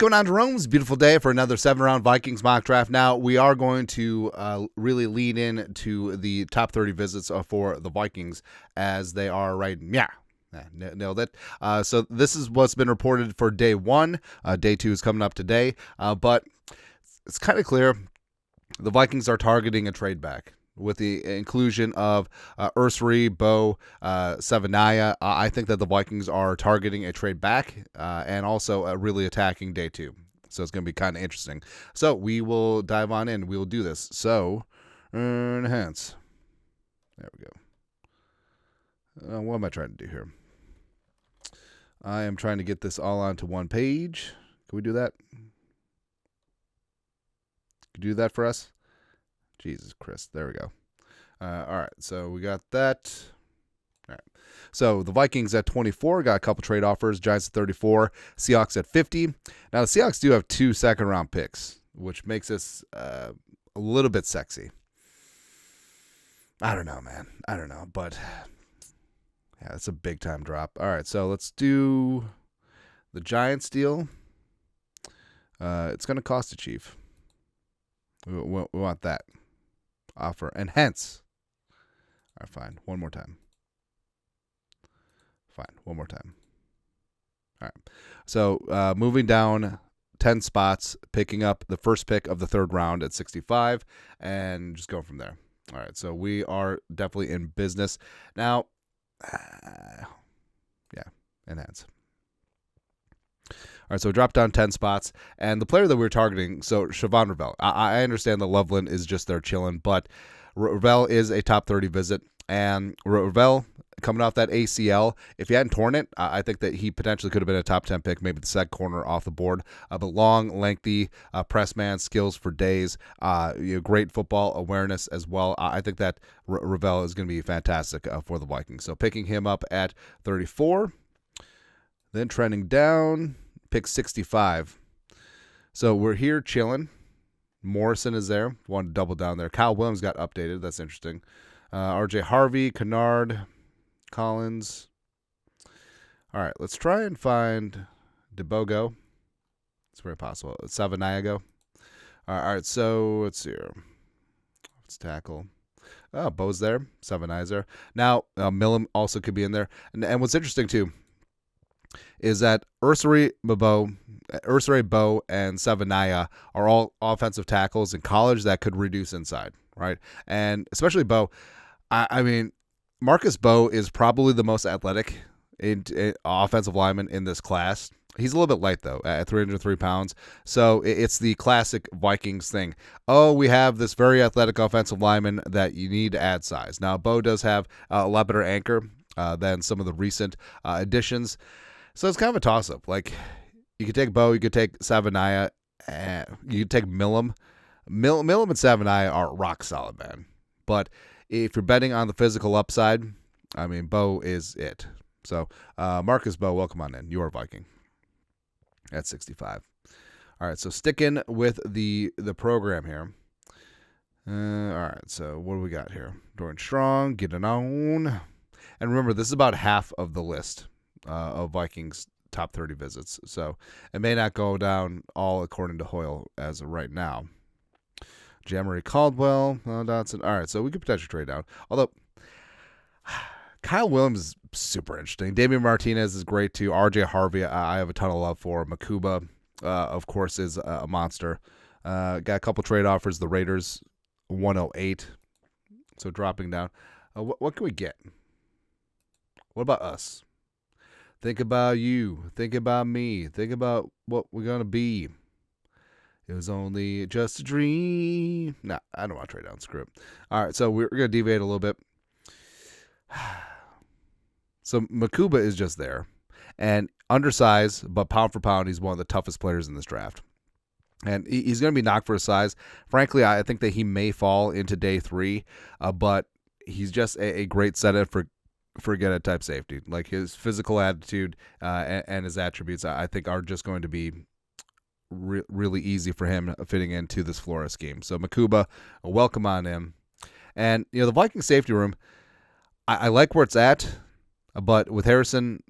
going on, Jerome? It's a beautiful day for another 7-round Vikings mock draft. Now, we are going to really lean into the top 30 visits for the Vikings as they are right. Yeah. Nailed it. So this is what's been reported for day 1. Day 2 is coming up today. But it's kind of clear the Vikings are targeting a trade back with the inclusion of Ursary, Mbow, Savanaya. I think that the Vikings are targeting a trade back and also really attacking day 2. So it's going to be kind of interesting. So we will dive on in. We will do this. So enhance. There we go. What am I trying to do here? I am trying to get this all onto one page. Can we do that? Can you do that for us? Jesus Christ. There we go. All right. So we got that. All right. So the Vikings at 24 got a couple trade offers. Giants at 34. Seahawks at 50. Now the Seahawks do have 2 second-round picks, which makes this a little bit sexy. I don't know, man. I don't know. But yeah, it's a big-time drop. All right. So let's do the Giants deal. It's going to cost a Chief. We want that offer. And hence. All right, fine. One more time. Fine. One more time. All right. So moving down 10 spots, picking up the first pick of the 3rd round at 65, and just going from there. All right. So we are definitely in business. Now, yeah, enhance. All right, so we dropped down 10 spots, and the player that we're targeting, so Siobhan Ravel. I understand that Loveland is just there chilling, but Ravel is a top 30 visit, and Ravel coming off that ACL, if he hadn't torn it, I think that he potentially could have been a top 10 pick, maybe the second corner off the board. But long, lengthy press man skills for days, great football awareness as well. I think that Ravel is going to be fantastic for the Vikings. So picking him up at 34, then trending down. Pick 65. So we're here chilling. Morrison is there. Want to double down there. Kyle Williams got updated. That's interesting. RJ Harvey, Kennard, Collins. All right, let's try and find DeBogo. It's very possible. Savanayago. All right, so let's see here. Let's tackle. Oh, Bow's there. Savanaya's there. Now, Millam also could be in there. And what's interesting, too, is that Ursary, Mbow, and Savanaya are all offensive tackles in college that could reduce inside, right? And especially Mbow. I mean, Marcus Mbow is probably the most athletic offensive lineman in this class. He's a little bit light, though, at 303 pounds. So it's the classic Vikings thing. Oh, we have this very athletic offensive lineman that you need to add size. Now, Mbow does have a lot better anchor than some of the recent additions. So it's kind of a toss-up. Like, you could take Mbow, you could take Savanaya, you could take Millam. Millam and Savanaya are rock solid, man. But if you're betting on the physical upside, I mean, Mbow is it. So, Marcus Mbow, welcome on in. You are Viking at 65. All right, so sticking with the program here. All right, so what do we got here? Dorian Strong, getting on. And remember, this is about half of the list of Vikings top 30 visits. So it may not go down all according to Hoyle as of right now. Jamery Caldwell, Dotson. All right, so we could potentially trade down. Although Kyle Williams is super interesting. Damian Martinez is great too. RJ Harvey, I have a ton of love for. Mukuba, of course, is a monster. Got a couple trade offers. The Raiders, 108. So dropping down. What can we get? What about us? Think about you. Think about me. Think about what we're going to be. It was only just a dream. Nah, I don't want to trade down. Screw it. All right, so we're going to deviate a little bit. So Mukuba is just there. And undersized, but pound for pound, he's one of the toughest players in this draft. And he's going to be knocked for his size. Frankly, I think that he may fall into day 3, but he's just a great setup for forget it type safety. Like his physical attitude and his attributes, I think, are just going to be really easy for him fitting into this Flores scheme. So Mukuba, welcome on in. And the Viking safety room, I like where it's at, but with Harrison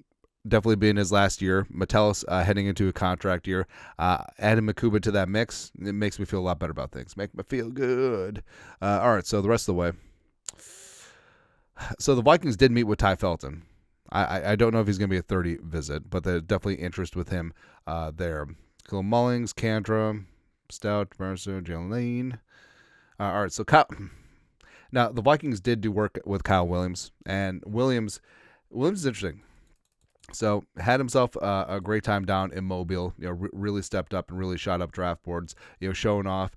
definitely be in his last year. Metellus heading into a contract year. Adding Mukuba to that mix, it makes me feel a lot better about things. Make me feel good. All right, so the rest of the way. So the Vikings did meet with Ty Felton. I don't know if he's going to be a 30 visit, but there's definitely interest with him there. Khalil Mullings, Kandra, Stout, Mercer, Jalen Lane. All right, so Kyle. Now, the Vikings did do work with Kyle Williams, and Williams is interesting. So had himself a great time down in Mobile. Really stepped up and really shot up draft boards. Showing off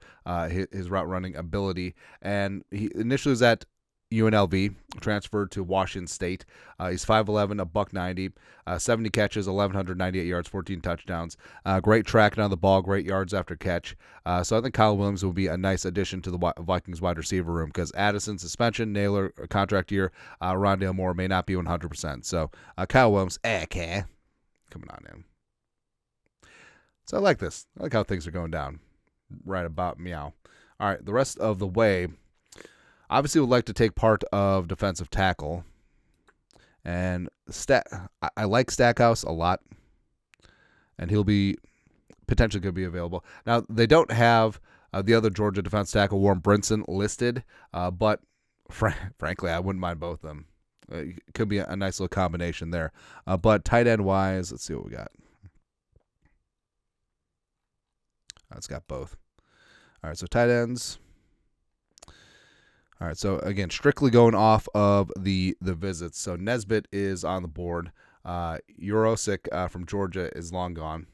his route running ability, and he initially was at UNLV, transferred to Washington State. He's 5'11", $190, 70 catches, 1,198 yards, 14 touchdowns. Great tracking on the ball, great yards after catch. So I think Kyle Williams will be a nice addition to the Vikings wide receiver room because Addison suspension, Naylor contract year, Rondale Moore may not be 100%. So Kyle Williams, coming on in. So I like this. I like how things are going down right about meow. All right, the rest of the way. Obviously, would like to take part of defensive tackle. And I like Stackhouse a lot. And he'll be potentially going to be available. Now, they don't have the other Georgia defense tackle, Warren Brinson, listed. But frankly, I wouldn't mind both of them. It could be a nice little combination there. But tight end wise, let's see what we got. It's got both. All right, so tight ends. All right, so again, strictly going off of the visits. So Nesbit is on the board. Eurosic from Georgia is long gone.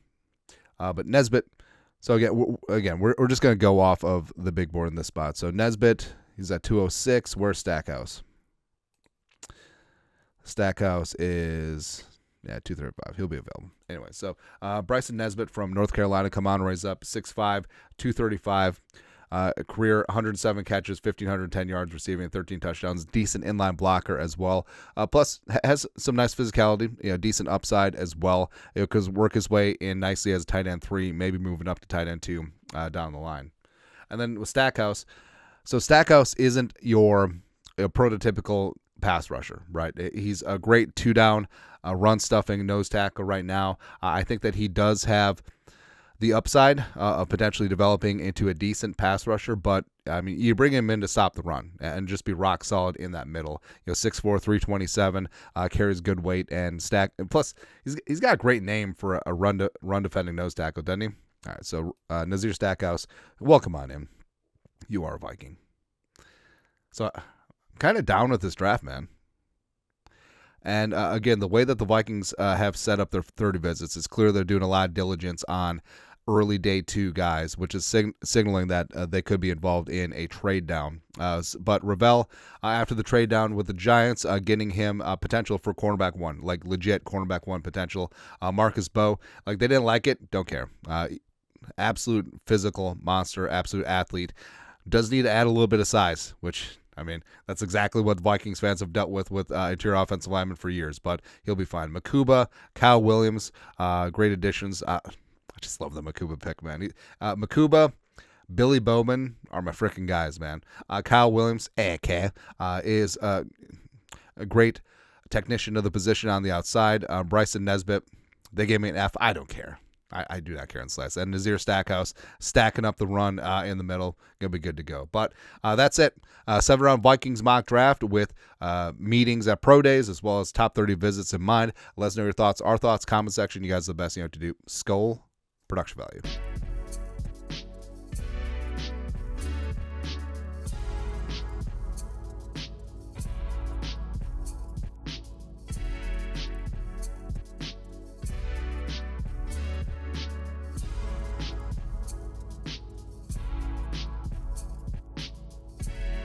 But Nesbit, so we're just going to go off of the big board in this spot. So Nesbit, he's at 206. Where's Stackhouse? Stackhouse is 235. He'll be available. Anyway, so Bryson Nesbit from North Carolina, come on, raise up, 6'5", 235. Career 107 catches, 1,510 yards receiving, 13 touchdowns. Decent inline blocker as well. Plus has some nice physicality, decent upside as well. Because work his way in nicely as a tight end 3, maybe moving up to tight end 2 down the line. And then with Stackhouse, so Stackhouse isn't your prototypical pass rusher, right? He's a great 2-down run stuffing nose tackle right now. I think that he does have the upside of potentially developing into a decent pass rusher, but I mean, you bring him in to stop the run and just be rock solid in that middle. 6'4", 327, carries good weight and stack. And plus, he's got a great name for a run defending nose tackle, doesn't he? All right, so Nazir Stackhouse, welcome on in. You are a Viking. So I'm kind of down with this draft, man. And again, the way that the Vikings have set up their 30 visits, it's clear they're doing a lot of diligence on early day 2 guys, which is signaling that they could be involved in a trade down. But Ravel, after the trade down with the Giants, getting him potential for cornerback 1, like legit cornerback 1 potential. Marcus Mbow, like they didn't like it, don't care. Absolute physical monster, absolute athlete. Does need to add a little bit of size, which, I mean, that's exactly what Vikings fans have dealt with interior offensive linemen for years, but he'll be fine. Mukuba, Kyle Williams, great additions. I just love the Mukuba pick, man. Mukuba, Billy Bowman are my freaking guys, man. Kyle Williams, is a great technician of the position on the outside. Bryson Nesbit, they gave me an F. I don't care. I do not care in slice. And Nazir Stackhouse stacking up the run in the middle. Going to be good to go. But that's it. 7-round Vikings mock draft with meetings at pro days as well as top 30 visits in mind. Let us know your thoughts. Our thoughts, comment section. You guys are the best. You know what to do. Skull, production value.